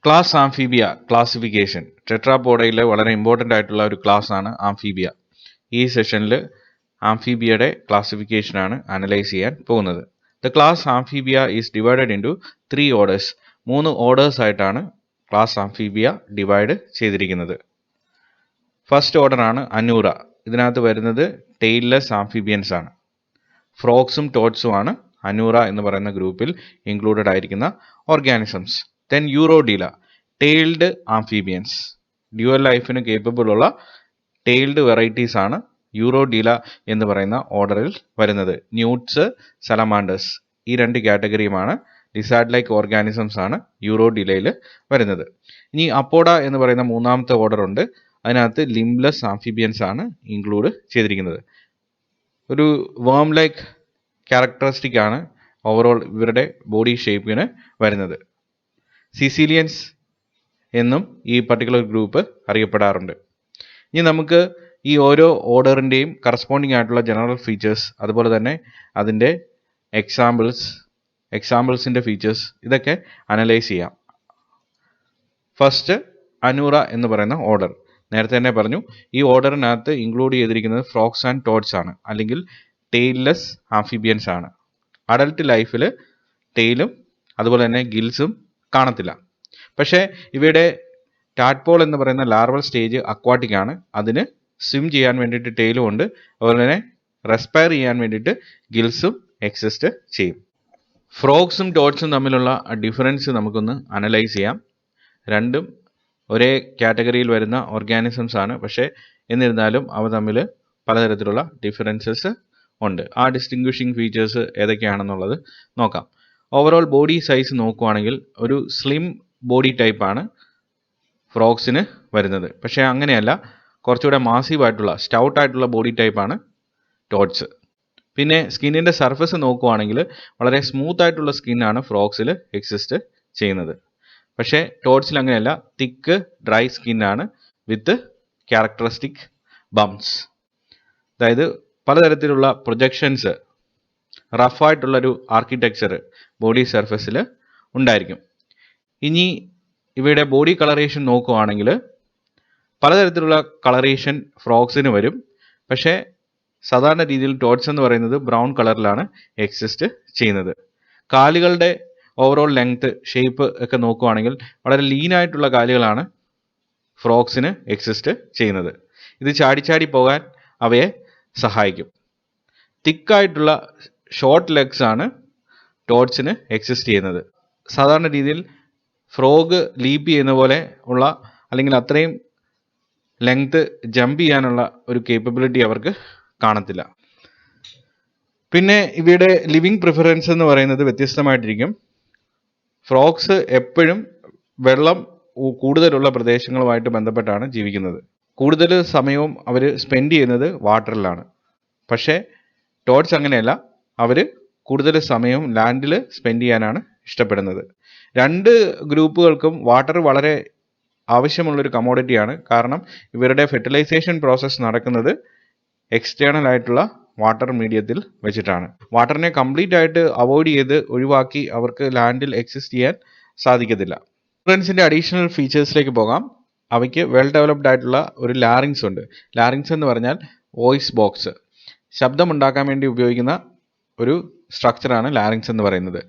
Class amphibia classification ടെട്രാപോഡയിലെ വളരെ important ആയിട്ടുള്ള ഒരു ക്ലാസ് ആണ് ആംഫീബിയ. ഈ സെഷനിൽ ആംഫീബിയയുടെ ക്ലാസിഫിക്കേഷനാണ് അനലൈസ് ചെയ്യാൻ പോകുന്നത്. The class amphibia is divided into 3 orders. 3 orders ആയിട്ടാണ് ക്ലാസ് ആംഫീബിയ ഡിവൈഡ് ചെയ്തിരിക്കുന്നത്. ഫസ്റ്റ് ഓർഡർ ആണ് അനൂറ. ഇതിനകത്ത് വരുന്നത് ടെയിൽലെസ് ആംഫീബിയൻസ് ആണ്. ഫ്രോഗ്സും ടോഡ്സും ആണ് അനൂറ എന്ന് പറയുന്ന ഗ്രൂപ്പിൽ ഇൻക്ലൂഡഡ് ആയിരിക്കുന്ന organisms. Then Urodela, tailed amphibians. Dual ലൈഫിന് കേപ്പബിൾ ഉള്ള ടെയിൽഡ് വെറൈറ്റീസ് ആണ് യൂറോഡീല എന്ന് പറയുന്ന ഓർഡറിൽ വരുന്നത്. ന്യൂട്ട്സ്, സലമാൻഡേഴ്സ്, ഈ 2 കാറ്റഗറിയുമാണ് ലിസാർഡ് ലൈക്ക് ഓർഗാനിസംസ് ആണ് യൂറോഡീലയിൽ വരുന്നത്. ഇനി അപ്പോഡ എന്ന് പറയുന്ന മൂന്നാമത്തെ ഓർഡർ ഉണ്ട്. അതിനകത്ത് ലിംബ്ലെസ് ആംഫീബിയൻസ് ആണ് ഇൻക്ലൂഡ് ചെയ്തിരിക്കുന്നത്. ഒരു വേം ലൈക്ക് ക്യാരക്ടറിസ്റ്റിക് ആണ് ഓവറോൾ ഇവരുടെ ബോഡി ഷേപ്പിന് വരുന്നത്. സിസീലിയൻസ് എന്നും ഈ പർട്ടിക്കുലർ ഗ്രൂപ്പ് അറിയപ്പെടാറുണ്ട്. ഇനി നമുക്ക് ഈ ഓരോ ഓർഡറിൻ്റെയും കറസ്പോണ്ടിങ് ആയിട്ടുള്ള ജനറൽ ഫീച്ചേഴ്സ്, അതുപോലെ തന്നെ അതിൻ്റെ എക്സാമ്പിൾസിൻ്റെ ഫീച്ചേഴ്സ് ഇതൊക്കെ അനലൈസ് ചെയ്യാം. ഫസ്റ്റ് അനൂറ എന്ന് പറയുന്ന ഓർഡർ. നേരത്തെ തന്നെ പറഞ്ഞു, ഈ ഓർഡറിനകത്ത് ഇൻക്ലൂഡ് ചെയ്തിരിക്കുന്നത് ഫ്രോഗ്സ് ആൻഡ് ടോഡ്സ് ആണ്, അല്ലെങ്കിൽ ടെയിൽലെസ് ആംഫീബിയൻസ് ആണ്. അഡൽട്ട് ലൈഫിൽ ടെയിലും അതുപോലെ തന്നെ ഗിൽസും കാണത്തില്ല. പക്ഷേ ഇവയുടെ ടാഡ്പോൾ എന്ന് പറയുന്ന ലാർവൽ സ്റ്റേജ് അക്വാട്ടിക് ആണ്. അതിന് സ്വിം ചെയ്യാൻ വേണ്ടിയിട്ട് ടെയിലും ഉണ്ട്, അതുപോലെ തന്നെ റെസ്പയർ ചെയ്യാൻ വേണ്ടിയിട്ട് ഗിൽസും എക്സിസ്റ്റ് ചെയ്യും. ഫ്രോഗ്സും ടോഡ്സും തമ്മിലുള്ള ഡിഫറൻസ് നമുക്കൊന്ന് അനലൈസ് ചെയ്യാം. രണ്ടും ഒരേ കാറ്റഗറിയിൽ വരുന്ന ഓർഗാനിസംസ് ആണ്. പക്ഷേ എന്നിരുന്നാലും അവ തമ്മിൽ പലതരത്തിലുള്ള ഡിഫറൻസസ് ഉണ്ട്. ആ ഡിസ്റ്റിങ്വിഷിംഗ് ഫീച്ചേഴ്സ് ഏതൊക്കെയാണെന്നുള്ളത് നോക്കാം. ഓവറോൾ ബോഡി സൈസ് നോക്കുവാണെങ്കിൽ ഒരു സ്ലിം ബോഡി ടൈപ്പാണ് ഫ്രോഗ്സിന് വരുന്നത്. പക്ഷേ അങ്ങനെയല്ല, കുറച്ചുകൂടെ മാസീവ് ആയിട്ടുള്ള സ്റ്റൗട്ട് ആയിട്ടുള്ള ബോഡി ടൈപ്പാണ് ടോഡ്സ്. പിന്നെ സ്കിന്നിൻ്റെ സർഫസ് നോക്കുവാണെങ്കിൽ വളരെ സ്മൂത്ത് ആയിട്ടുള്ള സ്കിന്നാണ് ഫ്രോഗ്സിൽ എക്സിസ്റ്റ് ചെയ്യുന്നത്. പക്ഷേ ടോഡ്സിൽ അങ്ങനെയല്ല, തിക്ക് ഡ്രൈ സ്കിന്നാണ് വിത്ത് ക്യാരക്ടറിസ്റ്റിക് ബംസ്. അതായത് പലതരത്തിലുള്ള പ്രൊജക്ഷൻസ്, റഫായിട്ടുള്ളൊരു ആർക്കിടെക്ചർ ബോഡി സർഫസിൽ ഉണ്ടായിരിക്കും. ഇനി ഇവയുടെ ബോഡി കളറേഷൻ നോക്കുവാണെങ്കിൽ പലതരത്തിലുള്ള കളറേഷൻ ഫ്രോഗ്സിന് വരും. പക്ഷേ സാധാരണ രീതിയിൽ ടോഡ്സ് എന്ന് പറയുന്നത് ബ്രൗൺ കളറിലാണ് എക്സിസ്റ്റ് ചെയ്യുന്നത്. കാലുകളുടെ ഓവറോൾ ലെങ്ത്, ഷേപ്പ് ഒക്കെ നോക്കുവാണെങ്കിൽ വളരെ ലീനായിട്ടുള്ള കാലുകളാണ് ഫ്രോഗ്സിന് എക്സിസ്റ്റ് ചെയ്യുന്നത്. ഇത് ചാടി പോകാൻ അവയെ സഹായിക്കും. തിക്കായിട്ടുള്ള ഷോർട്ട് ലെഗ്സ് ആണ് ടോഡ്സിന് എക്സിസ്റ്റ് ചെയ്യുന്നത്. സാധാരണ രീതിയിൽ ഫ്രോഗ് ലീപ്പ് ചെയ്യുന്ന പോലെ ഉള്ള, അല്ലെങ്കിൽ അത്രയും ലെങ്ത് ജമ്പ് ചെയ്യാനുള്ള ഒരു കേപ്പബിലിറ്റി അവർക്ക് കാണത്തില്ല. പിന്നെ ഇവയുടെ ലിവിങ് പ്രിഫറൻസ് എന്ന് പറയുന്നത് വ്യത്യസ്തമായിട്ടിരിക്കും. ഫ്രോഗ്സ് എപ്പോഴും വെള്ളം കൂടുതലുള്ള പ്രദേശങ്ങളുമായിട്ട് ബന്ധപ്പെട്ടാണ് ജീവിക്കുന്നത്. കൂടുതൽ സമയവും അവർ സ്പെൻഡ് ചെയ്യുന്നത് വാട്ടറിലാണ്. പക്ഷേ ടോഡ്സ് അങ്ങനെയല്ല, അവർ കൂടുതൽ സമയവും ലാൻഡിൽ സ്പെൻഡ് ചെയ്യാനാണ് ഇഷ്ടപ്പെടുന്നത്. 2 ഗ്രൂപ്പുകൾക്കും വാട്ടർ വളരെ ആവശ്യമുള്ളൊരു കമോഡിറ്റിയാണ്. കാരണം ഇവരുടെ ഫെർട്ടിലൈസേഷൻ പ്രോസസ്സ് നടക്കുന്നത് എക്സ്റ്റേണൽ ആയിട്ടുള്ള വാട്ടർ മീഡിയത്തിൽ വെച്ചിട്ടാണ്. വാട്ടറിനെ കംപ്ലീറ്റ് ആയിട്ട് അവോയ്ഡ് ചെയ്ത് ഒഴിവാക്കി അവർക്ക് ലാൻഡിൽ എക്സിസ്റ്റ് ചെയ്യാൻ സാധിക്കത്തില്ല. ഫ്രണ്ട്സിൻ്റെ അഡീഷണൽ ഫീച്ചേഴ്സിലേക്ക് പോകാം. അവയ്ക്ക് വെൽ ഡെവലപ്ഡ് ആയിട്ടുള്ള ഒരു ലാറിങ്സ് ഉണ്ട്. ലാറിങ്സ് എന്ന് പറഞ്ഞാൽ വോയിസ് ബോക്സ്, ശബ്ദമുണ്ടാക്കാൻ വേണ്ടി ഉപയോഗിക്കുന്ന ഒരു സ്ട്രക്ചറാണ് ലാറിങ്സ് എന്ന് പറയുന്നത്.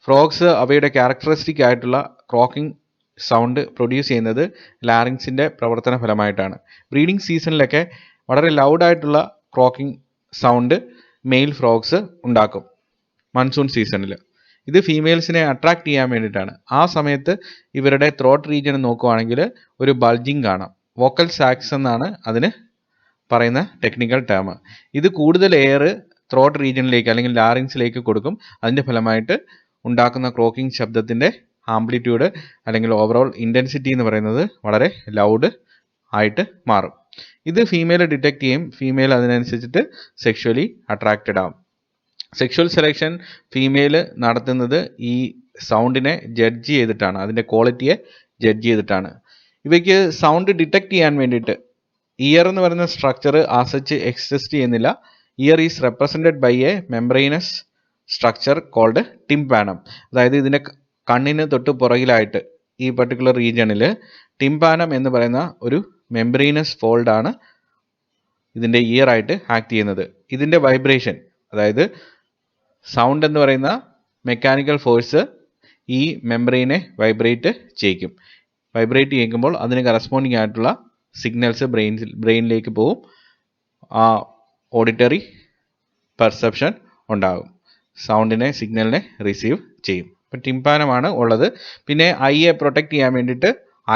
ഫ്രോഗ്സ് അവയുടെ ക്യാരക്ടറിസ്റ്റിക് ആയിട്ടുള്ള ക്രോക്കിംഗ് സൗണ്ട് പ്രൊഡ്യൂസ് ചെയ്യുന്നത് ലാറിങ്സിൻ്റെ പ്രവർത്തന ഫലമായിട്ടാണ്. ബ്രീഡിംഗ് സീസണിലൊക്കെ വളരെ ലൗഡായിട്ടുള്ള ക്രോക്കിംഗ് സൗണ്ട് മെയിൽ ഫ്രോഗ്സ് ഉണ്ടാക്കും മൺസൂൺ സീസണിൽ. ഇത് ഫീമെയിൽസിനെ അട്രാക്ട് ചെയ്യാൻ വേണ്ടിയിട്ടാണ്. ആ സമയത്ത് ഇവരുടെ ത്രോട്ട് റീജിയൻ നോക്കുവാണെങ്കിൽ ഒരു ബൾജിങ് കാണാം. വോക്കൽ സാക്സ് എന്നാണ് അതിന് പറയുന്ന ടെക്നിക്കൽ ടേം. ഇത് കൂടുതൽ എയർ ത്രോട്ട് റീജിയനിലേക്ക് അല്ലെങ്കിൽ ലാറിങ്സിലേക്ക് കൊടുക്കും. അതിൻ്റെ ഫലമായിട്ട് ഉണ്ടാക്കുന്ന ക്രോക്കിംഗ് ശബ്ദത്തിൻ്റെ ആംപ്ലിറ്റ്യൂഡ് അല്ലെങ്കിൽ ഓവറോൾ ഇൻറ്റൻസിറ്റി എന്ന് പറയുന്നത് വളരെ ലൗഡ് ആയിട്ട് മാറും. ഇത് ഫീമെയിൽ ഡിറ്റക്ട് ചെയ്യും. ഫീമെയിൽ അതിനനുസരിച്ചിട്ട് സെക്ഷുവലി അട്രാക്റ്റഡ് ആവും. സെക്ഷുവൽ സെലക്ഷൻ ഫീമെയിൽ നടത്തുന്നത് ഈ സൗണ്ടിനെ ജഡ്ജ് ചെയ്തിട്ടാണ്, അതിൻ്റെ ക്വാളിറ്റിയെ ജഡ്ജ് ചെയ്തിട്ടാണ്. ഇവയ്ക്ക് സൗണ്ട് ഡിറ്റക്ട് ചെയ്യാൻ വേണ്ടിയിട്ട് ഇയർ എന്ന് പറയുന്ന സ്ട്രക്ചർ ആസച്ച് എക്സിസ്റ്റ് ചെയ്യുന്നില്ല. Ear is represented by a membranous structure called tympanum. അതായത് ഇതിൻ്റെ കണ്ണിന് തൊട്ട് പുറകിലായിട്ട് ഈ പർട്ടിക്കുലർ റീജിയണിൽ ടിംപാനം എന്ന് പറയുന്ന ഒരു മെംബ്രെയിനസ് ഫോൾഡ് ആണ് ഇതിൻ്റെ ഇയർ ആയിട്ട് ആക്ട് ചെയ്യുന്നത്. ഇതിൻ്റെ വൈബ്രേഷൻ, അതായത് സൗണ്ട് എന്ന് പറയുന്ന മെക്കാനിക്കൽ ഫോഴ്സ് ഈ മെംബ്രെയിനെ വൈബ്രേറ്റ് ചെയ്യിക്കും. വൈബ്രേറ്റ് ചെയ്യിക്കുമ്പോൾ അതിന് കറസ്പോണ്ടിങ് ആയിട്ടുള്ള സിഗ്നൽസ് ബ്രെയിനിലേക്ക് പോവും. ആ ഓഡിറ്ററി പെർസെപ്ഷൻ ഉണ്ടാകും, സൗണ്ടിനെ സിഗ്നലിനെ റിസീവ് ചെയ്യും. അപ്പം ടിംപാനമാണ് ഉള്ളത്. പിന്നെ ഐയെ പ്രൊട്ടക്റ്റ് ചെയ്യാൻ വേണ്ടിയിട്ട്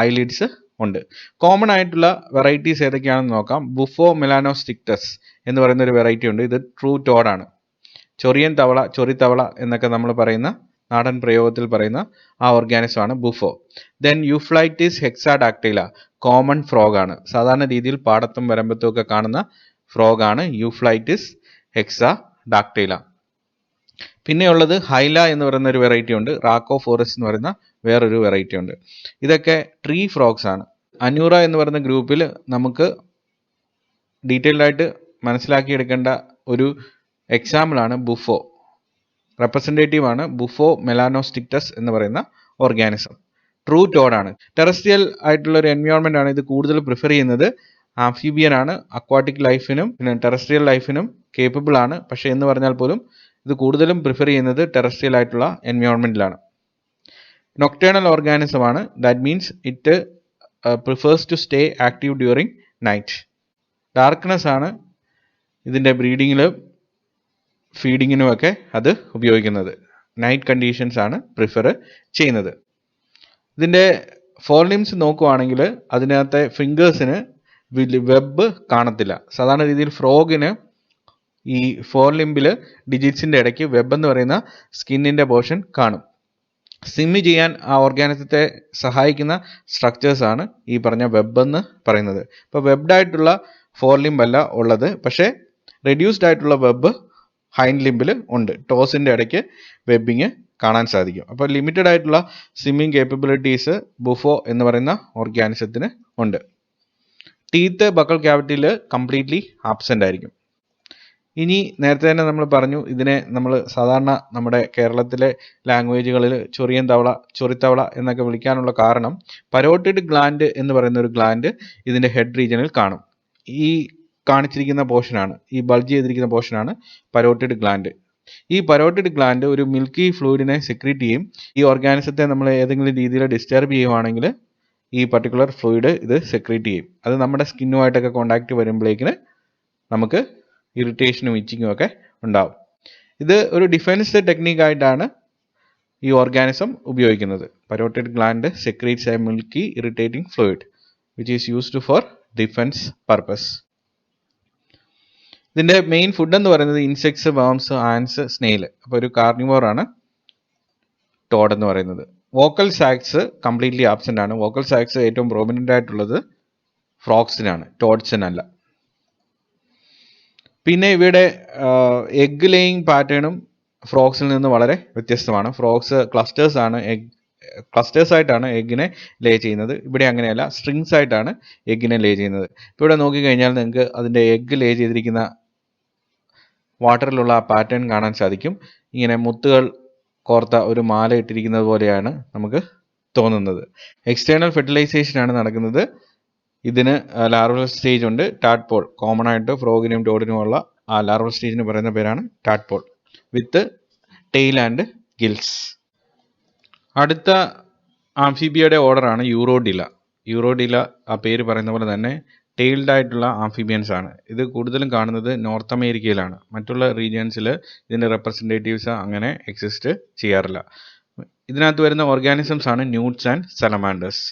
ഐലിഡ്സ് ഉണ്ട്. കോമൺ ആയിട്ടുള്ള വെറൈറ്റീസ് ഏതൊക്കെയാണെന്ന് നോക്കാം. ബുഫോ മെലാനോസ്റ്റിക്ടസ് എന്ന് പറയുന്ന ഒരു വെറൈറ്റി ഉണ്ട്. ഇത് ട്രൂ ടോഡാണ്. ചൊറിയൻ തവള, ചൊറിത്തവള എന്നൊക്കെ നമ്മൾ പറയുന്ന നാടൻ പ്രയോഗത്തിൽ പറയുന്ന ആ ഓർഗാനിസം ആണ് ബുഫോ. ദെൻ യൂഫ്ലൈറ്റിസ് ഹെക്സാഡാക്ടൈല, കോമൺ ഫ്രോഗ് ആണ്. സാധാരണ രീതിയിൽ പാടത്തും വരമ്പത്തും ഒക്കെ കാണുന്ന ഫ്രോഗ് ആണ് യൂഫ്ലൈറ്റിസ് ഹെക്സാഡാക്ടൈല. പിന്നെയുള്ളത് ഹൈല എന്ന് പറയുന്ന ഒരു വെറൈറ്റി ഉണ്ട്. റാക്കോ ഫോറസ്റ്റ് എന്ന് പറയുന്ന വേറൊരു വെറൈറ്റി ഉണ്ട്. ഇതൊക്കെ ട്രീ ഫ്രോഗ്സ് ആണ്. അനൂറ എന്ന് പറയുന്ന ഗ്രൂപ്പിൽ നമുക്ക് ഡീറ്റെയിൽഡ് ആയിട്ട് മനസ്സിലാക്കിയെടുക്കേണ്ട ഒരു എക്സാമ്പിൾ ആണ് ബുഫോ. റെപ്രസെൻറ്റേറ്റീവ് ആണ് ബുഫോ മെലാനോസ്റ്റിക്ടസ് എന്ന് പറയുന്ന ഓർഗാനിസം. ട്രൂ ടോഡാണ്. ടെറസ്ട്രിയൽ ആയിട്ടുള്ള ഒരു എൻവയോൺമെന്റ് ആണ് ഇത് കൂടുതൽ പ്രിഫർ ചെയ്യുന്നത്. ആംഫീബിയൻ ആണ്. അക്വാട്ടിക് ലൈഫിനും പിന്നെ ടെറസ്ട്രിയൽ ലൈഫിനും കേപ്പബിൾ ആണ്. പക്ഷേ എന്ന് പറഞ്ഞാൽ പോലും ഇത് കൂടുതലും പ്രിഫർ ചെയ്യുന്നത് ടെറസ്ട്രിയൽ ആയിട്ടുള്ള എൻവയോൺമെന്റിലാണ്. നൊക്ടേണൽ ഓർഗാനിസം ആണ്. That means it prefers to stay active during night. Darkness ആണ് ഇതിൻ്റെ ബ്രീഡിങ്ങിലും ഫീഡിങ്ങിനുമൊക്കെ അത് ഉപയോഗിക്കുന്നത്. നൈറ്റ് കണ്ടീഷൻസ് ആണ് പ്രിഫർ ചെയ്യുന്നത്. ഇതിൻ്റെ ഫോർ ലിംസ് നോക്കുവാണെങ്കിൽ അതിനകത്തെ ഫിംഗേഴ്സിന് വെബ് കാണത്തില്ല. സാധാരണ രീതിയിൽ ഫ്രോഗിന് ഈ ഫോർ ലിംബിൽ ഡിജിറ്റ്സിൻ്റെ ഇടയ്ക്ക് വെബ് എന്ന് പറയുന്ന സ്കിന്നിൻ്റെ പോർഷൻ കാണും. സ്വിമ്മ് ചെയ്യാൻ ആ ഓർഗാനിസത്തെ സഹായിക്കുന്ന സ്ട്രക്ചേഴ്സ് ആണ് ഈ പറഞ്ഞ വെബ് എന്ന് പറയുന്നത്. ഇപ്പോൾ വെബ്ഡ് ആയിട്ടുള്ള ഫോർ ലിംബ് അല്ല ഉള്ളത്, പക്ഷേ റെഡ്യൂസ്ഡ് ആയിട്ടുള്ള വെബ് ഹൈൻഡ് ലിംബിൽ ഉണ്ട്. ടോസിൻ്റെ ഇടയ്ക്ക് വെബിങ് കാണാൻ സാധിക്കും. അപ്പോൾ ലിമിറ്റഡ് ആയിട്ടുള്ള സ്വിമ്മിങ് കേപ്പബിലിറ്റീസ് ബുഫോ എന്ന് പറയുന്ന ഓർഗാനിസത്തിന് ഉണ്ട്. ടീത്ത് ബക്കൽ ക്യാവിറ്റിയിൽ കംപ്ലീറ്റ്ലി ആബ്സെൻ്റ് ആയിരിക്കും. ഇനി നേരത്തെ തന്നെ നമ്മൾ പറഞ്ഞു, ഇതിനെ നമ്മൾ സാധാരണ നമ്മുടെ കേരളത്തിലെ ലാംഗ്വേജുകളിൽ ചൊറിയൻ തവള, ചൊറിത്തവള എന്നൊക്കെ വിളിക്കാനുള്ള കാരണം പരോട്ടിഡ് ഗ്ലാൻഡ് എന്ന് പറയുന്ന ഒരു ഗ്ലാൻഡ് ഇതിൻ്റെ ഹെഡ് റീജിയനിൽ കാണും. ഈ കാണിച്ചിരിക്കുന്ന പോർഷനാണ്, ഈ ബൾജ് ചെയ്തിരിക്കുന്ന പോർഷനാണ് പരോട്ടിഡ് ഗ്ലാൻഡ്. ഈ പരോട്ടിഡ് ഗ്ലാൻഡ് ഒരു മിൽക്കി ഫ്ലൂയിഡിനെ സെക്രീറ്റ് ചെയ്യും. ഈ ഓർഗാനിസത്തെ നമ്മൾ ഏതെങ്കിലും രീതിയിൽ ഡിസ്റ്റർബ് ചെയ്യുവാണെങ്കിൽ ഈ പർട്ടിക്കുലർ ഫ്ലൂയിഡ് ഇത് സെക്രീറ്റ് ചെയ്യും. അത് നമ്മുടെ സ്കിന്നുമായിട്ടൊക്കെ കോണ്ടാക്ട് വരുമ്പോഴേക്കിന് നമുക്ക് ഇറിറ്റേഷനും ഇച്ചിങ്ങും ഒക്കെ ഉണ്ടാവും. ഇത് ഒരു ഡിഫെൻസ് ടെക്നിക്കായിട്ടാണ് ഈ ഓർഗാനിസം ഉപയോഗിക്കുന്നത്. Parotid gland secretes A milky irritating fluid which is used for defence purpose. ഇതിൻ്റെ മെയിൻ ഫുഡ് എന്ന് പറയുന്നത് ഇൻസെക്ട്സ്, വേംസ്, ആൻസ്, സ്നെയിൽ. അപ്പോൾ ഒരു കാർണിവോർ ആണ് ടോഡ് എന്ന് പറയുന്നത്. വോക്കൽ സാക്സ് കംപ്ലീറ്റ്ലി ആബ്സെൻ്റ് ആണ്. വോക്കൽ സാക്സ് ഏറ്റവും പ്രോമിനൻ്റ് ആയിട്ടുള്ളത് ഫ്രോഗ്സിനാണ്, ടോഡ്സിനല്ല. പിന്നെ ഇവയുടെ എഗ് ലേയിങ് പാറ്റേണും ഫ്രോഗ്സിൽ നിന്ന് വളരെ വ്യത്യസ്തമാണ്. ഫ്രോഗ്സ് ക്ലസ്റ്റേഴ്സ് ആയിട്ടാണ് എഗ്ഗിനെ ലേ ചെയ്യുന്നത്. ഇവിടെ അങ്ങനെയല്ല, സ്ട്രിങ്സ് ആയിട്ടാണ് എഗ്ഗിനെ ലേ ചെയ്യുന്നത്. ഇപ്പോൾ ഇവിടെ നോക്കിക്കഴിഞ്ഞാൽ നിങ്ങൾക്ക് അതിൻ്റെ എഗ്ഗ് ലേ ചെയ്തിരിക്കുന്ന വാട്ടറിലുള്ള ആ പാറ്റേൺ കാണാൻ സാധിക്കും. ഇങ്ങനെ മുത്തുകൾ കോർത്ത ഒരു മാല ഇട്ടിരിക്കുന്നത് പോലെയാണ് നമുക്ക് തോന്നുന്നത്. എക്സ്റ്റേണൽ ഫെർട്ടിലൈസേഷൻ ആണ് നടക്കുന്നത്. ഇതിന് ലാർവൽ സ്റ്റേജ് ഉണ്ട്. ടാഡ്പോൾ, കോമൺ ആയിട്ട് ഫ്രോഗിനും ടോഡിനുമുള്ള ആ ലാർവൽ സ്റ്റേജിന് പറയുന്ന പേരാണ് tadpole, with tail and gills. അടുത്ത ആംഫീബിയയുടെ ഓർഡറാണ് യൂറോഡില. യൂറോഡില ആ പേര് പറയുന്ന പോലെ തന്നെ ടെയിൽഡ് ആയിട്ടുള്ള ആംഫീബിയൻസ് ആണ്. ഇത് കൂടുതലും കാണുന്നത് നോർത്ത് അമേരിക്കയിലാണ്. മറ്റുള്ള റീജിയൻസിൽ ഇതിൻ്റെ റെപ്രസെൻറ്റേറ്റീവ്സ് അങ്ങനെ എക്സിസ്റ്റ് ചെയ്യാറില്ല. ഇതിനകത്ത് വരുന്ന ഓർഗാനിസംസ് ആണ് ന്യൂട്സ് ആൻഡ് സലമാൻഡേഴ്സ്.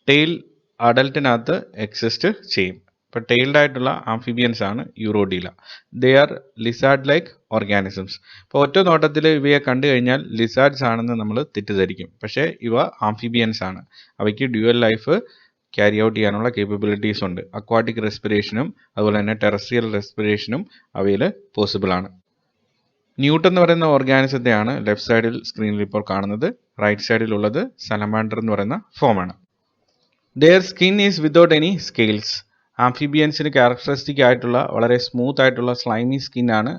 ടെയിൽ അഡൽട്ടിനകത്ത് എക്സിസ്റ്റ് ചെയ്യും. ഇപ്പോൾ ടെയിൽഡ് ആയിട്ടുള്ള ആംഫിബിയൻസ് ആണ് Urodela. They are lizard like organisms. ഇപ്പോൾ ഒറ്റ നോട്ടത്തിൽ ഇവയെ കണ്ടു കഴിഞ്ഞാൽ ലിസാർഡ്സ് ആണെന്ന് നമ്മൾ തെറ്റിദ്ധരിക്കും. പക്ഷേ ഇവ ആംഫിബിയൻസ് ആണ്. അവയ്ക്ക് ഡ്യുവൽ ലൈഫ് ക്യാരി ഔട്ട് ചെയ്യാനുള്ള കേപ്പബിലിറ്റീസ് ഉണ്ട്. അക്വാട്ടിക് റെസ്പിറേഷനും അതുപോലെ തന്നെ ടെറസ്ട്രിയൽ റെസ്പിറേഷനും അവയിൽ പോസിബിൾ ആണ്. ന്യൂട്ട് എന്ന് പറയുന്ന ഓർഗാനിസത്തെയാണ് ലെഫ്റ്റ് സൈഡിൽ സ്ക്രീനിൽ ഇപ്പോൾ കാണുന്നത്. റൈറ്റ് സൈഡിലുള്ളത് സലമാൻഡർ എന്ന് പറയുന്ന ഫോമാണ്. Their skin is without any scales. ആംഫിബിയൻസിന് ക്യാരക്ടറിസ്റ്റിക് ആയിട്ടുള്ള വളരെ സ്മൂത്ത് ആയിട്ടുള്ള സ്ലൈമി സ്കിന്നാണ്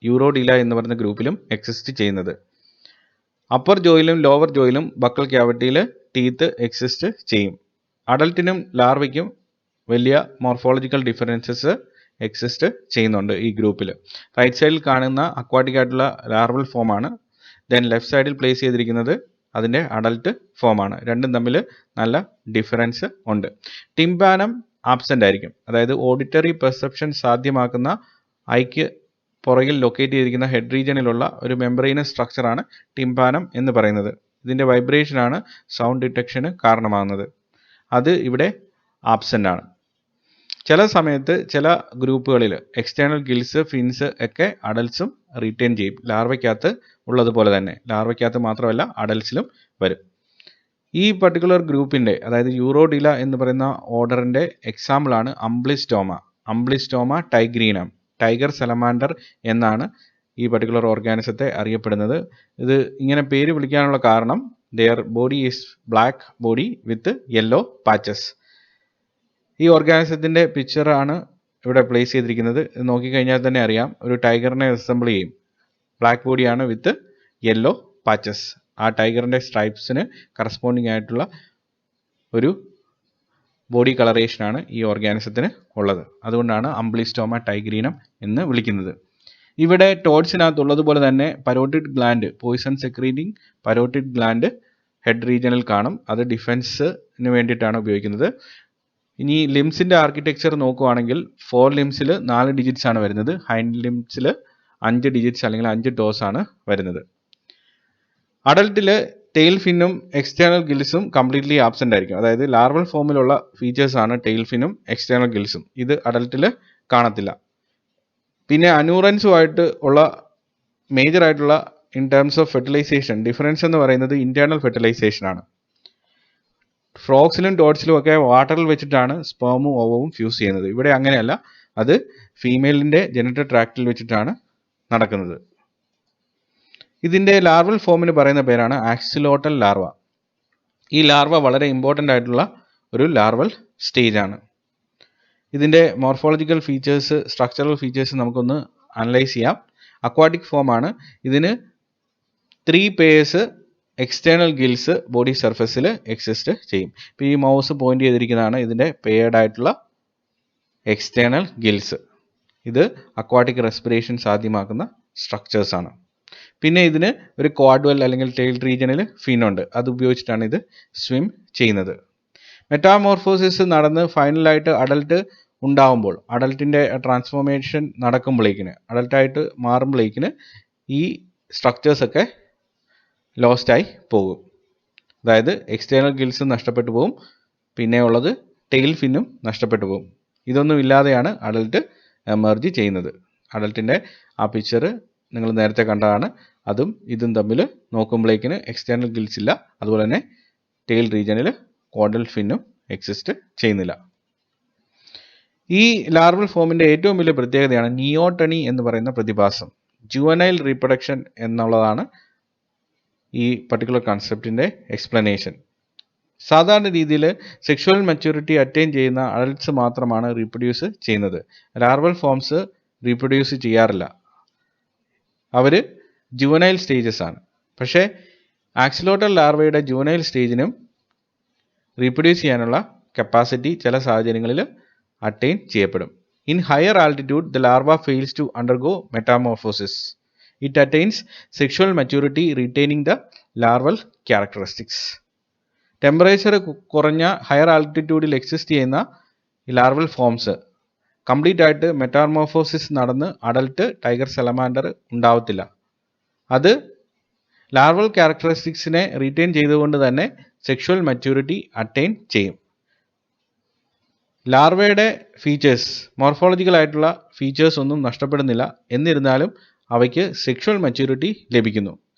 യൂറോഡില എന്ന് പറയുന്ന ഗ്രൂപ്പിലും എക്സിസ്റ്റ് ചെയ്യുന്നത്. അപ്പർ ജോയിലും ലോവർ ജോയിലും ബക്കൽ ക്യാവിറ്റിയിൽ ടീത്ത് എക്സിസ്റ്റ് ചെയ്യും. അഡൽട്ടിനും ലാർവയ്ക്കും വലിയ മോർഫോളജിക്കൽ ഡിഫറൻസസ് എക്സിസ്റ്റ് ചെയ്യുന്നുണ്ട് ഈ ഗ്രൂപ്പിൽ. റൈറ്റ് സൈഡിൽ കാണുന്ന അക്വാട്ടിക് ആയിട്ടുള്ള ലാർവൽ ഫോമാണ്. ദെൻ ലെഫ്റ്റ് സൈഡിൽ പ്ലേസ് ചെയ്തിരിക്കുന്നത് അതിൻ്റെ അഡൽട്ട് ഫോമാണ്. രണ്ടും തമ്മിൽ നല്ല ഡിഫറൻസ് ഉണ്ട്. ടിംപാനം ആബ്സെൻ്റ് ആയിരിക്കും. അതായത് ഓഡിറ്ററി പെർസെപ്ഷൻ സാധ്യമാക്കുന്ന ഐക്ക് പുറകിൽ ലൊക്കേറ്റ് ചെയ്തിരിക്കുന്ന ഹെഡ് റീജിയനിലുള്ള ഒരു മെംബ്രെയിനസ് സ്ട്രക്ചറാണ് ടിംപാനം എന്ന് പറയുന്നത്. ഇതിൻ്റെ വൈബ്രേഷനാണ് സൗണ്ട് ഡിറ്റക്ഷന് കാരണമാകുന്നത്. അത് ഇവിടെ ആബ്സെൻ്റ് ആണ്. ചില സമയത്ത് ചില ഗ്രൂപ്പുകളിൽ എക്സ്റ്റേണൽ ഗിൽസ്, ഫിൻസ് ഒക്കെ അഡൽട്സും റീറ്റെയിൻ ചെയ്യും. ലാർവയ്ക്കകത്ത് ഉള്ളതുപോലെ തന്നെ. ലാർവയ്ക്കകത്ത് മാത്രമല്ല അഡൽട്സിലും വരും. ഈ പർട്ടിക്കുലർ ഗ്രൂപ്പിൻ്റെ, അതായത് യൂറോഡില എന്ന് പറയുന്ന ഓർഡറിൻ്റെ എക്സാമ്പിളാണ് അംബ്ലിസ്റ്റോമ. അംബ്ലിസ്റ്റോമ ടൈഗ്രീനം. ടൈഗർ സലമാൻഡർ എന്നാണ് ഈ പർട്ടിക്കുലർ ഓർഗാനിസത്തെ അറിയപ്പെടുന്നത്. ഇത് ഇങ്ങനെ പേര് വിളിക്കാനുള്ള കാരണം there body is black body with yellow patches. ഈ ഓർഗാനിസത്തിൻ്റെ പിക്ചറാണ് ഇവിടെ പ്ലേസ് ചെയ്തിരിക്കുന്നത്. ഇത് നോക്കിക്കഴിഞ്ഞാൽ തന്നെ അറിയാം, ഒരു ടൈഗറിനെ റിസംബിൾ ചെയ്യും. ബ്ലാക്ക് ബോഡിയാണ് വിത്ത് യെല്ലോ പാച്ചസ്. ആ ടൈഗറിൻ്റെ സ്ട്രൈപ്സിന് കറസ്പോണ്ടിങ് ആയിട്ടുള്ള ഒരു ബോഡി കളറേഷനാണ് ഈ ഓർഗാനിസത്തിന് ഉള്ളത്. അതുകൊണ്ടാണ് അംബ്ലിസ്റ്റോമ ടൈഗ്രീനം എന്ന് വിളിക്കുന്നത്. ഇവിടെ ടോഡ്സിനകത്തുള്ളതുപോലെ തന്നെ parotid gland, poison secreting parotid gland head റീജിയനിൽ കാണും. അത് ഡിഫെൻസിന് വേണ്ടിയിട്ടാണ് ഉപയോഗിക്കുന്നത്. ഇനി ലിംസിൻ്റെ ആർക്കിടെക്ചർ നോക്കുവാണെങ്കിൽ 4 ലിംസിൽ 4 ഡിജിറ്റ്സ് ആണ് വരുന്നത്. ഹൈൻഡ് ലിംസിൽ 5 ഡിജിറ്റ്സ് അല്ലെങ്കിൽ 5 ടോസ് ആണ് വരുന്നത്. അഡൽട്ടിൽ ടെയിൽ ഫിന്നും എക്സ്റ്റേണൽ ഗിൽസും കംപ്ലീറ്റ്ലി ആബ്സെൻ്റ് ആയിരിക്കും. അതായത് ലാർവൽ ഫോമിലുള്ള ഫീച്ചേഴ്സാണ് ടെയിൽ ഫിന്നും എക്സ്റ്റേണൽ ഗിൽസും. ഇത് അഡൽട്ടിൽ കാണത്തില്ല. പിന്നെ അനൂറൻസുമായിട്ട് ഉള്ള മേജറായിട്ടുള്ള in terms of fertilisation difference എന്ന് പറയുന്നത് ഇൻറ്റേർണൽ ഫെർട്ടിലൈസേഷൻ ആണ്. ഫ്രോഗ്സിലും ടോഡ്സിലും ഒക്കെ വാട്ടറിൽ വെച്ചിട്ടാണ് സ്പേമും ഓവവും ഫ്യൂസ് ചെയ്യുന്നത്. ഇവിടെ അങ്ങനെയല്ല, അത് ഫീമെയിലിൻ്റെ ജെനിറ്റൽ ട്രാക്റ്റിൽ വെച്ചിട്ടാണ് നടക്കുന്നത്. ഇതിൻ്റെ ലാർവൽ ഫോമിന് പറയുന്ന പേരാണ് ആക്സിലോട്ടൽ ലാർവ. ഈ ലാർവ വളരെ ഇമ്പോർട്ടൻ്റ് ആയിട്ടുള്ള ഒരു ലാർവൽ സ്റ്റേജ് ആണ്. ഇതിൻ്റെ മോർഫോളജിക്കൽ ഫീച്ചേഴ്സ്, സ്ട്രക്ചറൽ ഫീച്ചേഴ്സ് നമുക്കൊന്ന് അനലൈസ് ചെയ്യാം. അക്വാട്ടിക് ഫോമാണ്. ഇതിന് 3 പേഴ്സ് എക്സ്റ്റേണൽ ഗിൽസ് ബോഡി സർഫസിൽ എക്സിസ്റ്റ് ചെയ്യും. ഇപ്പോൾ ഈ മൗസ് പോയിന്റ് ചെയ്തിരിക്കുന്നതാണ് ഇതിൻ്റെ പെയർഡ് ആയിട്ടുള്ള എക്സ്റ്റേണൽ ഗിൽസ്. ഇത് അക്വാട്ടിക് റെസ്പിറേഷൻ സാധ്യമാക്കുന്ന സ്ട്രക്ചേഴ്സാണ്. പിന്നെ ഇതിന് ഒരു ക്വാഡ്വൽ അല്ലെങ്കിൽ ടെയിൽ റീജിയനിൽ ഫിനുണ്ട്. അത് ഉപയോഗിച്ചിട്ടാണ് ഇത് സ്വിം ചെയ്യുന്നത്. മെറ്റാമോർഫോസിസ് നടന്ന് ഫൈനലായിട്ട് അഡൽട്ട് ഉണ്ടാവുമ്പോൾ, അഡൽട്ടിൻ്റെ ട്രാൻസ്ഫോർമേഷൻ നടക്കുമ്പോഴേക്കിന്, അഡൽട്ടായിട്ട് മാറുമ്പോഴേക്കിന് ഈ സ്ട്രക്ചേഴ്സൊക്കെ ലോസ്റ്റായി പോകും. അതായത് എക്സ്റ്റേണൽ ഗിൽസും നഷ്ടപ്പെട്ടു പോകും, പിന്നെ ഉള്ളത് ടെയിൽ ഫിന്നും നഷ്ടപ്പെട്ടു പോകും. ഇതൊന്നും ഇല്ലാതെയാണ് അഡൽട്ട് എമർജ് ചെയ്യുന്നത്. അഡൽട്ടിൻ്റെ ആ പിക്ചർ നിങ്ങൾ നേരത്തെ കണ്ടതാണ്. അതും ഇതും തമ്മിൽ നോക്കുമ്പോഴേക്കിന് എക്സ്റ്റേണൽ ഗിൽസ് ഇല്ല, അതുപോലെ തന്നെ ടെയിൽ റീജിയനിൽ ക്വാഡൽ ഫിന്നും എക്സിസ്റ്റ് ചെയ്യുന്നില്ല. ഈ ലാർവൽ ഫോമിൻ്റെ ഏറ്റവും വലിയ പ്രത്യേകതയാണ് നിയോട്ടണി എന്ന് പറയുന്ന പ്രതിഭാസം. ജുവനൈൽ റീപ്രൊഡക്ഷൻ എന്നുള്ളതാണ് ഈ പർട്ടിക്കുലർ കൺസെപ്റ്റിൻ്റെ എക്സ്പ്ലനേഷൻ. സാധാരണ രീതിയിൽ സെക്ഷുവൽ മെച്യൂരിറ്റി അറ്റൈൻ ചെയ്യുന്ന അഡൽട്ട്സ് മാത്രമാണ് റീപ്രൊഡ്യൂസ് ചെയ്യുന്നത്. ലാർവൽ ഫോംസ് റീപ്രൊഡ്യൂസ് ചെയ്യാറില്ല. അവർ ജുവനൈൽ സ്റ്റേജസ് ആണ്. പക്ഷേ ആക്സിലോട്ടൽ ലാർവയുടെ ജുവനൈൽ സ്റ്റേജിനും റീപ്രൊഡ്യൂസ് ചെയ്യാനുള്ള കപ്പാസിറ്റി ചില സാഹചര്യങ്ങളിൽ അറ്റൈൻ ചെയ്യപ്പെടും. In higher altitude the larva fails to undergo metamorphosis. It attains sexual maturity retaining the larval characteristics. Temperature കുറഞ്ഞ ഹയർ ആൾട്ടിറ്റ്യൂഡിൽ എക്സിസ്റ്റ് ചെയ്യുന്ന ഈ ലാർവൽ ഫോംസ് കംപ്ലീറ്റ് ആയിട്ട് മെറ്റാമോർഫോസിസ് നടന്ന് അഡൽട്ട് ടൈഗർ സലമാൻഡർ ഉണ്ടാവത്തില്ല. അത് ലാർവൽ ക്യാരക്ടറിസ്റ്റിക്സിനെ റീറ്റെയിൻ ചെയ്തുകൊണ്ട് തന്നെ സെക്ഷുവൽ മെച്യൂരിറ്റി അറ്റൈൻ ചെയ്യും. ലാർവയുടെ ഫീച്ചേഴ്സ്, മോർഫോളജിക്കൽ ആയിട്ടുള്ള ഫീച്ചേഴ്സ് ഒന്നും നഷ്ടപ്പെടുന്നില്ല. എന്നിരുന്നാലും അവയ്ക്ക് സെക്ഷുവൽ മെച്യൂരിറ്റി ലഭിക്കുന്നു.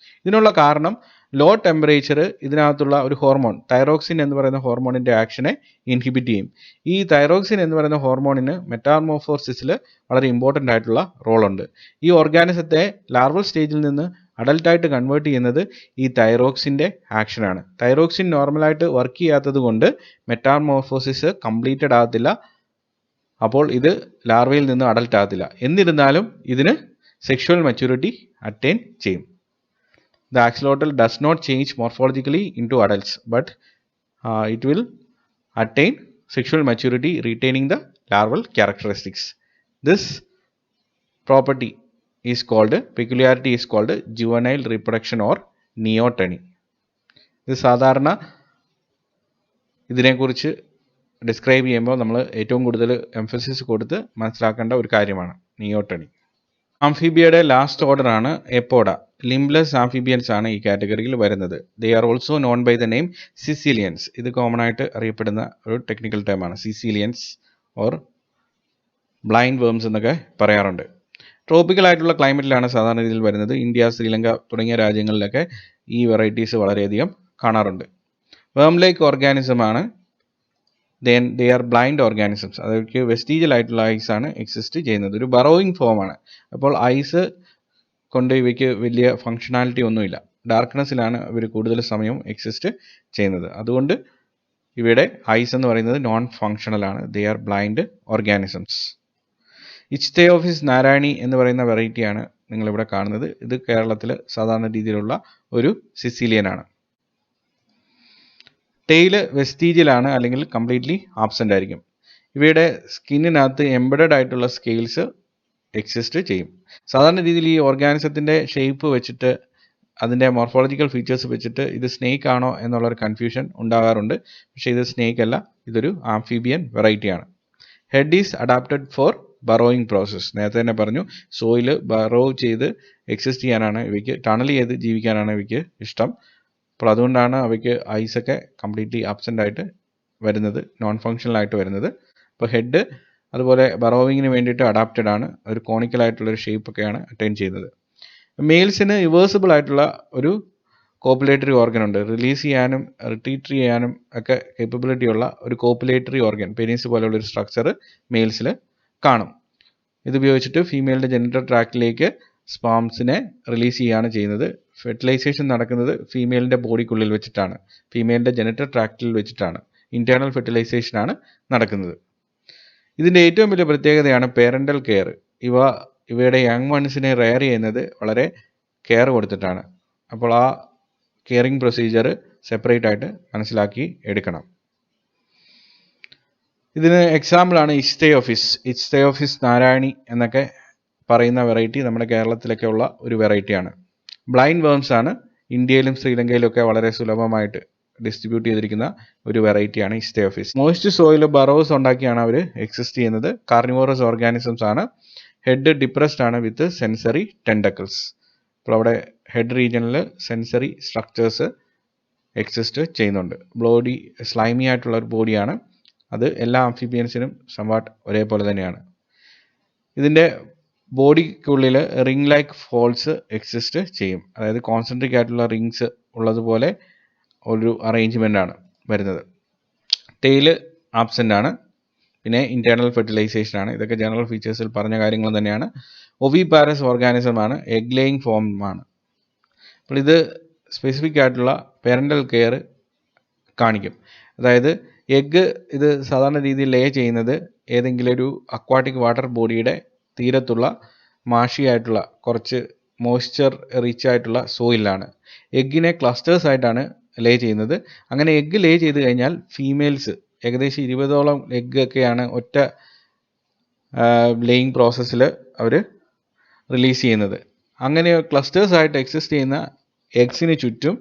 ഇതിനുള്ള കാരണം ലോ ടെമ്പറേച്ചർ ഇതിനകത്തുള്ള ഒരു ഹോർമോൺ തൈറോക്സിൻ എന്ന് പറയുന്ന ഹോർമോണിൻ്റെ ആക്ഷനെ ഇൻഹിബിറ്റ് ചെയ്യും. ഈ തൈറോക്സിൻ എന്ന് പറയുന്ന ഹോർമോണിന് മെറ്റാമോർഫോസിസിൽ വളരെ ഇമ്പോർട്ടൻ്റ് ആയിട്ടുള്ള റോളുണ്ട്. ഈ ഓർഗാനിസത്തെ ലാർവൽ സ്റ്റേജിൽ നിന്ന് അഡൽട്ടായിട്ട് കൺവേർട്ട് ചെയ്യുന്നത് ഈ തൈറോക്സിൻ്റെ ആക്ഷനാണ്. തൈറോക്സിൻ നോർമലായിട്ട് വർക്ക് ചെയ്യാത്തത് കൊണ്ട് മെറ്റാമോർഫോസിസ് കംപ്ലീറ്റഡ് ആകത്തില്ല. അപ്പോൾ ഇത് ലാർവയിൽ നിന്ന് അഡൽട്ട് ആകത്തില്ല. എന്നിരുന്നാലും ഇതിന് സെക്ഷുവൽ മെച്യൂരിറ്റി അറ്റൈൻ ചെയ്യും. The axolotl does not change morphologically into adults, but it will attain sexual maturity retaining the larval characteristics. This property is called peculiarity is called juvenile reproduction or neoteny. ഇത് സാധാരണ ഇതിനെക്കുറിച്ച് describe ചെയ്യുമ്പോൾ നമ്മൾ ഏറ്റവും കൂടുതൽ emphasis കൊടുത്ത് മനസ്സിലാക്കേണ്ട ഒരു കാര്യമാണ് നിയോട്ടണി. ആംഫീബിയയുടെ ലാസ്റ്റ് ഓർഡർ ആണ് എപ്പോഡ. ലിംബ്ലെസ് ആംഫീബിയൻസ് ആണ് ഈ കാറ്റഗറിയിൽ വരുന്നത്. They are also known by the name caecilians. ഇത് കോമൺ ആയിട്ട് അറിയപ്പെടുന്ന ഒരു ടെക്നിക്കൽ ടേമാണ്, സിസീലിയൻസ് ഓർ ബ്ലൈൻഡ് വേംസ് എന്നൊക്കെ പറയാറുണ്ട്. ട്രോപ്പിക്കൽ ആയിട്ടുള്ള ക്ലൈമറ്റിലാണ് സാധാരണ രീതിയിൽ വരുന്നത്. ഇന്ത്യ, ശ്രീലങ്ക തുടങ്ങിയ രാജ്യങ്ങളിലൊക്കെ ഈ വെറൈറ്റീസ് വളരെയധികം കാണാറുണ്ട്. വേം ലൈക്ക് ഓർഗാനിസം ആണ്. They are blind organisms. അതൊക്കെ വെസ്റ്റീജിയൽ ആയിട്ടുള്ള ഐസ് ആണ് എക്സിസ്റ്റ് ചെയ്യുന്നത്. ഒരു ബറോയിങ് ഫോം ആണ്. അപ്പോൾ ഐസ് കൊണ്ട് ഇവയ്ക്ക് വലിയ ഫങ്ഷണാലിറ്റി ഒന്നുമില്ല. ഡാർക്ക്നെസ്സിലാണ് ഇവർ കൂടുതൽ സമയം എക്സിസ്റ്റ് ചെയ്യുന്നത്. അതുകൊണ്ട് ഇവയുടെ ഐസ് എന്ന് പറയുന്നത് നോൺ ഫങ്ഷണൽ ആണ്. They are blind organisms. Ichthyophis narayani എന്ന് പറയുന്ന വെറൈറ്റിയാണ് നിങ്ങളിവിടെ കാണുന്നത്. ഇത് കേരളത്തിൽ സാധാരണ രീതിയിലുള്ള ഒരു സിസീലിയൻ ആണ്. ടെയില് വെസ്റ്റീജിയലാണ്, അല്ലെങ്കിൽ കംപ്ലീറ്റ്ലി ആബ്സെൻ്റ് ആയിരിക്കും. ഇവയുടെ സ്കിന്നിനകത്ത് എംബഡഡ് ആയിട്ടുള്ള സ്കെയിൽസ് എക്സിസ്റ്റ് ചെയ്യും. സാധാരണ രീതിയിൽ ഈ ഓർഗാനിസത്തിൻ്റെ ഷേപ്പ് വെച്ചിട്ട് അതിൻ്റെ മോർഫോളജിക്കൽ ഫീച്ചേഴ്സ് വെച്ചിട്ട് ഇത് സ്നേക്ക് ആണോ എന്നുള്ളൊരു കൺഫ്യൂഷൻ ഉണ്ടാകാറുണ്ട്. പക്ഷേ ഇത് സ്നേക്ക് അല്ല, ഇതൊരു ആംഫീബിയൻ വെറൈറ്റിയാണ്. Head is adapted for burrowing process. നേരത്തെ തന്നെ പറഞ്ഞു, സോയിൽ ബറോ ചെയ്ത് എക്സിസ്റ്റ് ചെയ്യാനാണ് ഇവയ്ക്ക്, ടണൽ ചെയ്ത് ജീവിക്കാനാണ് ഇവയ്ക്ക് ഇഷ്ടം. അപ്പോൾ അതുകൊണ്ടാണ് അവയ്ക്ക് ഐസൊക്കെ കംപ്ലീറ്റ്ലി ആബ്സെൻ്റ് ആയിട്ട് വരുന്നത്, നോൺ ഫങ്ഷണൽ ആയിട്ട് വരുന്നത്. അപ്പോൾ ഹെഡ് അതുപോലെ ബറോവിങ്ങിന് വേണ്ടിയിട്ട് അഡാപ്റ്റഡ് ആണ്. ഒരു കോണിക്കൽ ആയിട്ടുള്ളൊരു ഷേപ്പൊക്കെയാണ് അറ്റൈൻ ചെയ്യുന്നത്. മെയിൽസിന് റിവേഴ്സിബിൾ ആയിട്ടുള്ള ഒരു കോപ്പുലേറ്ററി ഓർഗൻ ഉണ്ട്. റിലീസ് ചെയ്യാനും റിട്രീറ്റ് ചെയ്യാനും ഒക്കെ കേപ്പബിലിറ്റി ഉള്ള ഒരു കോപ്പുലേറ്ററി ഓർഗൻ, പെനീസ് പോലെയുള്ള ഒരു സ്ട്രക്ചർ മെയിൽസിൽ കാണും. ഇതുപയോഗിച്ചിട്ട് ഫീമെയിലിൻ്റെ ജെനിറ്റൽ ട്രാക്റ്റിലേക്ക് സ്പാംസിനെ റിലീസ് ചെയ്യുകയാണ് ചെയ്യുന്നത്. ഫെർട്ടിലൈസേഷൻ നടക്കുന്നത് ഫീമെയിലിൻ്റെ ബോഡിക്കുള്ളിൽ വെച്ചിട്ടാണ്, ഫീമെയിലിൻ്റെ ജെനിറ്റൽ ട്രാക്റ്റിൽ വെച്ചിട്ടാണ്. ഇൻറ്റേർണൽ ഫെർട്ടിലൈസേഷനാണ് നടക്കുന്നത്. ഇതിൻ്റെ ഏറ്റവും വലിയ പ്രത്യേകതയാണ് പേരൻ്റൽ കെയർ. ഇവയുടെ യങ് വൺസിനെ റെയർ ചെയ്യുന്നത് വളരെ കെയർ കൊടുത്തിട്ടാണ്. അപ്പോൾ ആ കെയറിങ് പ്രൊസീജിയർ സെപ്പറേറ്റ് ആയിട്ട് മനസ്സിലാക്കി എടുക്കണം. ഇതിന് എക്സാമ്പിളാണ് ഇച്ച്തെയോഫിസ് നാരായണി എന്നൊക്കെ പറയുന്ന വെറൈറ്റി നമ്മുടെ കേരളത്തിലൊക്കെ ഉള്ള ഒരു വെറൈറ്റിയാണ്. ബ്ലൈൻഡ് വേംസ് ആണ്. ഇന്ത്യയിലും ശ്രീലങ്കയിലും ഒക്കെ വളരെ സുലഭമായിട്ട് ഡിസ്ട്രിബ്യൂട്ട് ചെയ്തിരിക്കുന്ന ഒരു വെറൈറ്റിയാണ് ഇച്ച്തെയോഫിസ്. മോയ്സ്റ്റ് സോയിൽ ബറോസ് ഉണ്ടാക്കിയാണ് അവർ എക്സിസ്റ്റ് ചെയ്യുന്നത്. കാർണിവോറസ് ഓർഗാനിസംസ് ആണ്. ഹെഡ് ഡിപ്രസ്ഡ് ആണ് വിത്ത് സെൻസറി ടെൻഡക്കിൾസ്. അപ്പോൾ അവിടെ ഹെഡ് റീജിയനിൽ സെൻസറി സ്ട്രക്ചേഴ്സ് എക്സിസ്റ്റ് ചെയ്യുന്നുണ്ട്. ബോഡി സ്ലൈമി ആയിട്ടുള്ള ഒരു ബോഡിയാണ്. അത് എല്ലാ ആംഫിബിയൻസിനും സംവാട്ട് ഒരേപോലെ തന്നെയാണ്. ഇതിൻ്റെ ബോഡിക്കുള്ളിൽ റിംഗ് ലൈക്ക് ഫോൾസ് എക്സിസ്റ്റ് ചെയ്യും. അതായത് കോൺസെൻട്രിക് ആയിട്ടുള്ള റിങ്സ് ഉള്ളതുപോലെ ഒരു അറേഞ്ച്മെൻ്റ് ആണ് വരുന്നത്. ടെയിൽ ആബ്സെൻ്റ് ആണ്. പിന്നെ ഇൻറ്റേർണൽ ഫെർട്ടിലൈസേഷൻ ആണ്. ഇതൊക്കെ ജനറൽ ഫീച്ചേഴ്സിൽ പറഞ്ഞ കാര്യങ്ങൾ തന്നെയാണ്. ഒവിപാരസ് ഓർഗാനിസം ആണ്. എഗ് ലേയിങ് ഫോം ആണ്. അപ്പോൾ ഇത് സ്പെസിഫിക് ആയിട്ടുള്ള പേരൻ്റൽ കെയർ കാണിക്കും. അതായത് എഗ്ഗ് ഇത് സാധാരണ രീതിയിൽ ലേ ചെയ്യുന്നത് ഏതെങ്കിലും ഒരു അക്വാട്ടിക് വാട്ടർ ബോഡിയുടെ തീരത്തുള്ള മാഷിയായിട്ടുള്ള കുറച്ച് മോയ്സ്ചർ റിച്ച് ആയിട്ടുള്ള സോയിലാണ്. എഗ്ഗിനെ ക്ലസ്റ്റേഴ്സ് ആയിട്ടാണ് ലേ ചെയ്യുന്നത്. അങ്ങനെ എഗ്ഗ് ലേ ചെയ്ത് കഴിഞ്ഞാൽ ഫീമെയിൽസ് ഏകദേശം 20ഓളം എഗ്ഗ് ഒക്കെയാണ് ഒറ്റ ലേയിങ് പ്രോസസ്സിൽ അവർ റിലീസ് ചെയ്യുന്നത്. അങ്ങനെ ക്ലസ്റ്റേഴ്സ് ആയിട്ട് എക്സിസ്റ്റ് ചെയ്യുന്ന എഗ്സിന് ചുറ്റും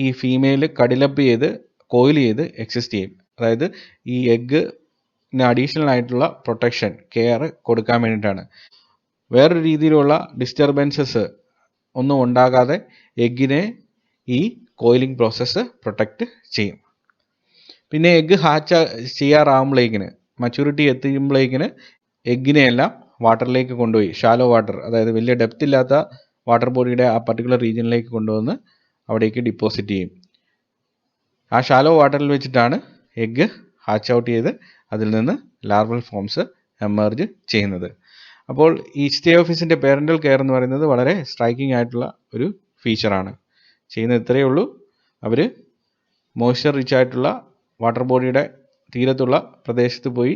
ഈ ഫീമെയിൽ കടിലപ്പ് ചെയ്ത് കോയിൽ ചെയ്ത് എക്സിസ്റ്റ് ചെയ്യും. അതായത് ഈ എഗ്ഗിന് അഡീഷണൽ ആയിട്ടുള്ള പ്രൊട്ടക്ഷൻ, കെയർ കൊടുക്കാൻ വേണ്ടിയിട്ടാണ്. വേറൊരു രീതിയിലുള്ള ഡിസ്റ്റർബൻസസ് ഒന്നും ഉണ്ടാകാതെ എഗ്ഗിനെ ഈ കോയിലിംഗ് പ്രോസസ്സ് പ്രൊട്ടക്റ്റ് ചെയ്യും. പിന്നെ എഗ്ഗ് ഹാച്ച് ചെയ്യാറാകുമ്പോഴേക്കിന്, മച്യൂരിറ്റി എത്തിക്കുമ്പോഴേക്കിന് എഗ്ഗിനെയെല്ലാം വാട്ടറിലേക്ക് കൊണ്ടുപോയി, ഷാലോ വാട്ടർ, അതായത് വലിയ ഡെപ്ത് ഇല്ലാത്ത വാട്ടർ ബോഡിയുടെ ആ പർട്ടിക്കുലർ റീജിയനിലേക്ക് കൊണ്ടുവന്ന് അവിടേക്ക് ഡിപ്പോസിറ്റ് ചെയ്യും. ആ ഷാലോ വാട്ടറിൽ വെച്ചിട്ടാണ് എഗ്ഗ് ഹാച്ച് ഔട്ട് ചെയ്ത് അതിൽ നിന്ന് ലാർവൽ ഫോംസ് എമർജ് ചെയ്യുന്നത്. അപ്പോൾ ഇച്ച്തെയോഫിസിൻ്റെ പേരൻ്റൽ കെയർ എന്ന് പറയുന്നത് വളരെ സ്ട്രൈക്കിംഗ് ആയിട്ടുള്ള ഒരു ഫീച്ചറാണ്. ചെയ്യുന്നത് ഇത്രയേ ഉള്ളൂ. അവർ മോയ്സ്ചർ റിച്ച് ആയിട്ടുള്ള വാട്ടർ ബോഡിയുടെ തീരത്തുള്ള പ്രദേശത്ത് പോയി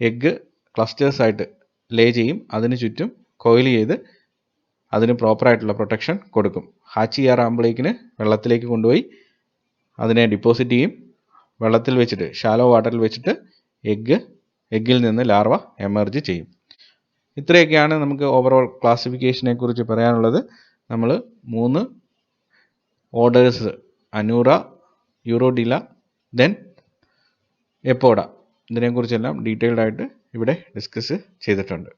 എഗ്ഗ് ക്ലസ്റ്റേഴ്സ് ആയിട്ട് ലേ ചെയ്യും. അതിന് ചുറ്റും കോയിൽ ചെയ്ത് അതിന് പ്രോപ്പറായിട്ടുള്ള പ്രൊട്ടക്ഷൻ കൊടുക്കും. ഹാച്ച് ചെയ്യാറാകുമ്പോഴേക്കിന് വെള്ളത്തിലേക്ക് കൊണ്ടുപോയി അതിനെ ഡിപ്പോസിറ്റ് ചെയ്യും. വെള്ളത്തിൽ വെച്ചിട്ട് ഷാലോ വാട്ടറിൽ വെച്ചിട്ട് എഗ്ഗിൽ നിന്ന് ലാർവ എമർജ് ചെയ്യും. ഇത്രയൊക്കെയാണ് നമുക്ക് ഓവറോൾ ക്ലാസിഫിക്കേഷനെ കുറിച്ച് പറയാനുള്ളത്. നമ്മൾ 3 ഓർഡേഴ്സ് അനൂറ, യൂറോഡില, ദെൻ എപ്പോഡ, ഇതിനെക്കുറിച്ചെല്ലാം ഡീറ്റെയിൽഡ് ആയിട്ട് ഇവിടെ ഡിസ്കസ് ചെയ്തിട്ടുണ്ട്.